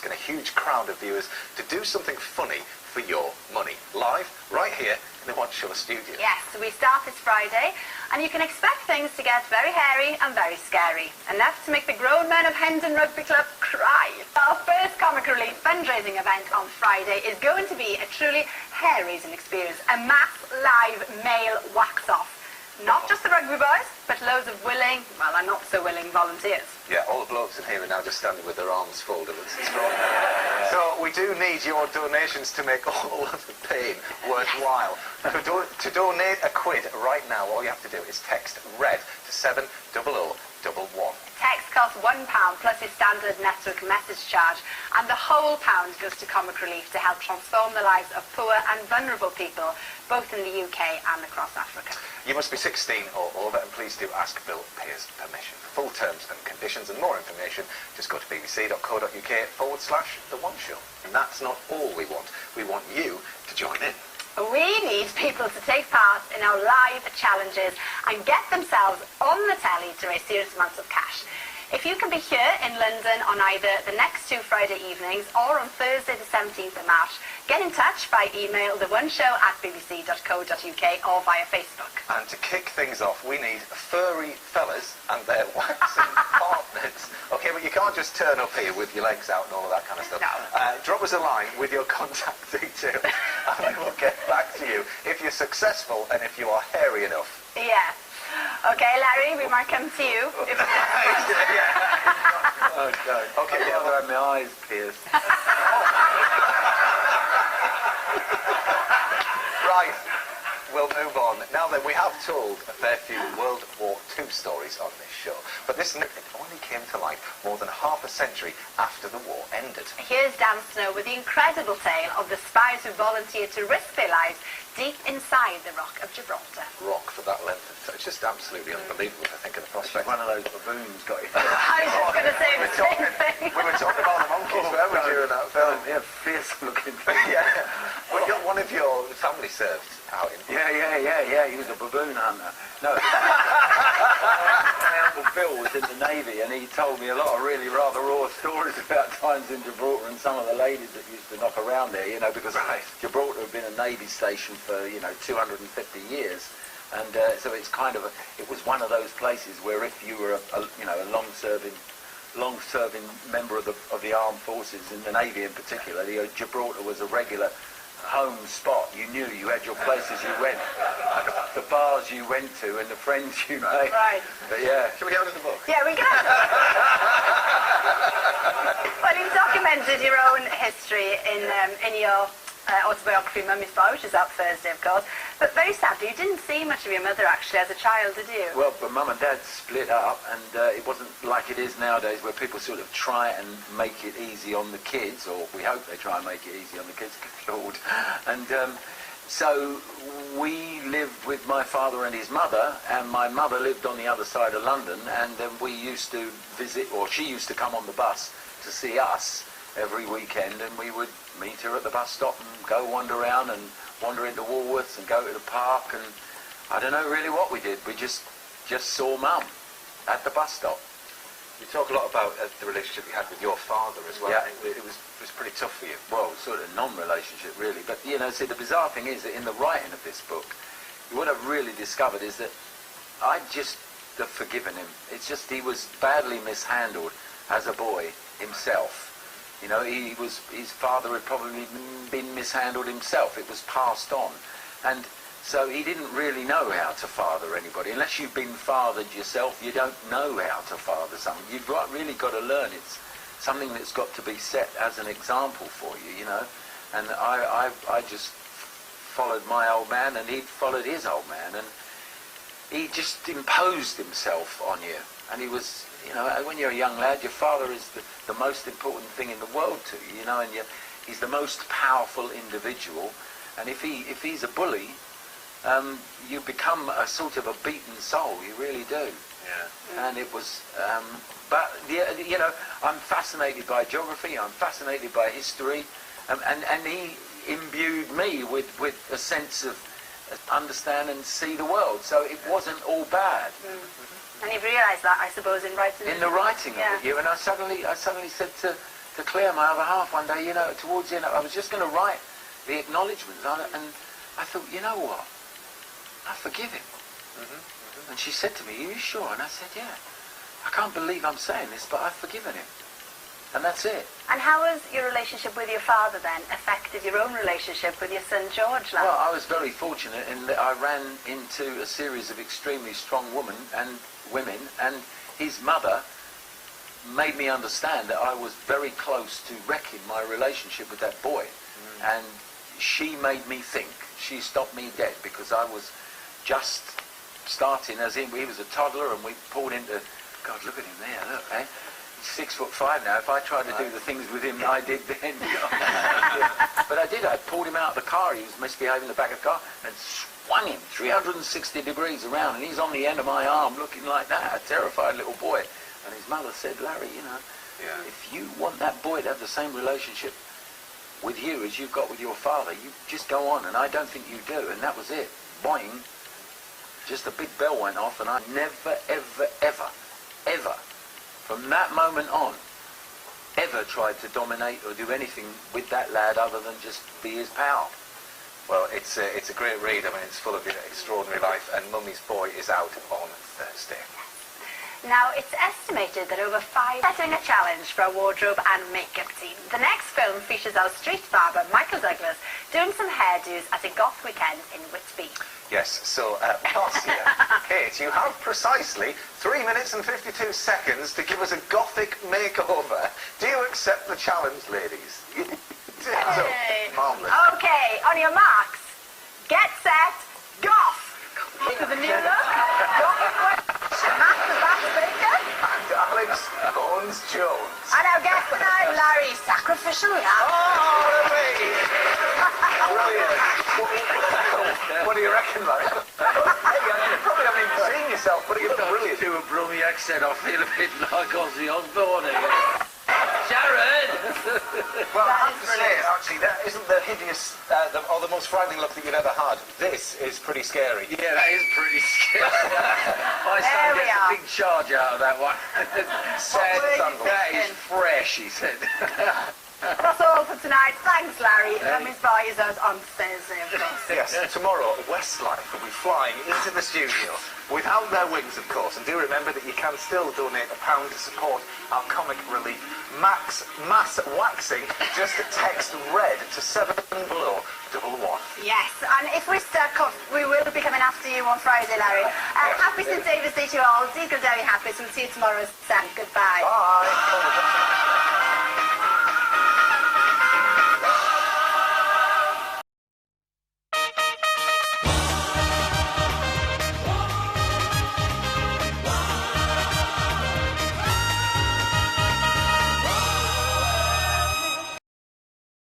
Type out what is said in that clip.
asking a huge crowd of viewers to do something funny for your money. Live, right here in the One Show studio. Yes, we start this Friday, and you can expect things to get very hairy and very scary. Enough to make the grown men of Hendon Rugby Club cry. Our first Comic Relief fundraising event on Friday is going to be a truly hair-raising experience. A mass live male wax-off. Not just the rugby boys, but loads of willing, well, and not so willing volunteers. Yeah, all the blokes in here are now just standing with their arms folded. It's extraordinary. So we do need your donations to make all of the pain worthwhile. To donate a quid right now, all you have to do is text RED to 70011. Text costs £1 plus your standard network message charge, and the whole pound goes to Comic Relief to help transform the lives of poor and vulnerable people, both in the UK and across Africa. You must be 16 or over, and please do ask Bill Pear's permission. For full terms and conditions and more information, just go to bbc.co.uk/The One Show. And that's not all we want. We want you to join in. We need people to take part in our live challenges and get themselves on the telly to raise serious amounts of cash. If you can be here in London on either the next 2 Friday evenings or on Thursday the 17th of March, get in touch by email theoneshow@bbc.co.uk or via Facebook. And to kick things off, we need furry fellas and their waxing partners. Okay, but you can't just turn up here with your legs out and all of that kind of stuff. No. Drop us a line with your contact details and we will get back to you if you're successful and if you are hairy enough. Yeah. Okay, Larry, we might come to you. Oh, God. Okay, I've never had my eyes pierced. Right, we'll move on. Now then, we have told a fair few World War II stories on this show, but this only came to light more than half a century after the war ended. Here's Dan Snow with the incredible tale of the spies who volunteered to risk their lives deep inside the Rock of Gibraltar. Rock for that length of time. It's just absolutely unbelievable to think of the prospect. One of those baboons got it. I was just going to say the same thing. We were talking about the monkeys, weren't we, during that film? Yeah, fierce looking thing. Yeah. Well, one of your family served out in... Yeah. He was a baboon hunter. No. My Uncle Bill was in the Navy, and he told me a lot of really rather raw stories about times in Gibraltar and some of the ladies that used to knock around there, because Gibraltar had been a Navy station for, 250 years. And so it's it was one of those places where if you were a long-serving member of the armed forces, in the Navy in particular, Gibraltar was a regular home spot. You knew you had your places you went, the bars you went to, and the friends you made. Right. But yeah. Shall we get into the book? Yeah, we can. Well, you've documented your own history in your autobiography, Mummy's Boy, which is out Thursday, of course. But very sadly, you didn't see much of your mother, actually, as a child, did you? Well, but Mum and Dad split up, and it wasn't like it is nowadays, where people sort of try and make it easy on the kids, or we hope they try and make it easy on the kids, good Lord. And so we lived with my father and his mother, and my mother lived on the other side of London, and we used to visit, or she used to come on the bus to see us every weekend, and we would meet her at the bus stop and go wander around and wander into Woolworths and go to the park, and I don't know really what we did. We just saw Mum at the bus stop. You talk a lot about the relationship you had with your father as well. Yeah. It was pretty tough for you. Well, sort of non-relationship really, but see, the bizarre thing is that in the writing of this book, what I've really discovered is that I just have forgiven him. It's just he was badly mishandled as a boy himself. His father had probably been mishandled himself. It was passed on. And so he didn't really know how to father anybody. Unless you've been fathered yourself, you don't know how to father someone. You've really got to learn. It's something that's got to be set as an example for you, And I just followed my old man, and he followed his old man. And he just imposed himself on you. And he was... when you're a young lad, your father is the most important thing in the world to you, and he's the most powerful individual. And if he's a bully, you become a sort of a beaten soul. You really do. Yeah. And it was, I'm fascinated by geography. I'm fascinated by history, and he imbued me with a sense of understand and see the world. So it wasn't all bad. And you've realised that, I suppose, in writing it. In the writing of it, and I suddenly said to to Claire, my other half, one day, towards the end, I was just going to write the acknowledgements on it, and I thought, you know what? I forgive him. And she said to me, are you sure? And I said, yeah. I can't believe I'm saying this, but I've forgiven him. And that's it. And how has your relationship with your father then affected your own relationship with your son George, Larry? Well, I was very fortunate in that I ran into a series of extremely strong women, and his mother made me understand that I was very close to wrecking my relationship with that boy. And she made me think. She stopped me dead because I was just starting, as in he was a toddler, and we pulled into, God, look at him there, look, eh? He's 6'5" now. If I tried to do the things with him I did then, but I did. I pulled him out of the car. He was misbehaving in the back of the car and swung him 360 degrees around, and he's on the end of my arm looking like that, a terrified little boy. And his mother said, Larry, if you want that boy to have the same relationship with you as you've got with your father, you just go on, and I don't think you do. And that was it. Boing. Just a big bell went off, and I never, ever, ever, ever, from that moment on, ever tried to dominate or do anything with that lad other than just be his pal. Well, it's a great read. I mean, it's full of extraordinary life, and Mummy's Boy is out on Thursday. Now, it's estimated that over 5 setting a challenge for a wardrobe and makeup team. The next film features our street barber, Michael Douglas, doing some hairdos at a goth weekend in Whitby. Yes, so, Marcia, Kate, you have precisely 3 minutes and 52 seconds to give us a gothic makeover. Do you accept the challenge, ladies? So, marvellous. Okay, on your marks, get set, goth! To the new look, gothic Matt the Bat Baker. And Alex Bones-Jones. And our guest tonight, Larry, sacrificial lamb. Oh, brilliant. What do you reckon, Larry? You probably haven't even seen yourself, but you're brilliant. Do a Brummy accent, I feel a bit like Ozzy Osbourne here. Sharon! Well, I have to say, actually, that isn't the hideous or the most frightening look that you've ever had. This is pretty scary. Yeah, that is pretty scary. My son gets a big charge out of that one. That is fresh, he said. That's all for tonight. Thanks, Larry. Mummy's Boy is out on Thursday, of course. Yes, tomorrow, Westlife will be flying into the studio without their wings, of course. And do remember that you can still donate £1 to support our comic relief mass waxing. Just text RED to 70111. Yes, and if we're stuck, we will be coming after you on Friday, Larry. Happy St. David's Day to you all. Deagle Derry Happy. We'll see you tomorrow, Sam. Goodbye. Bye.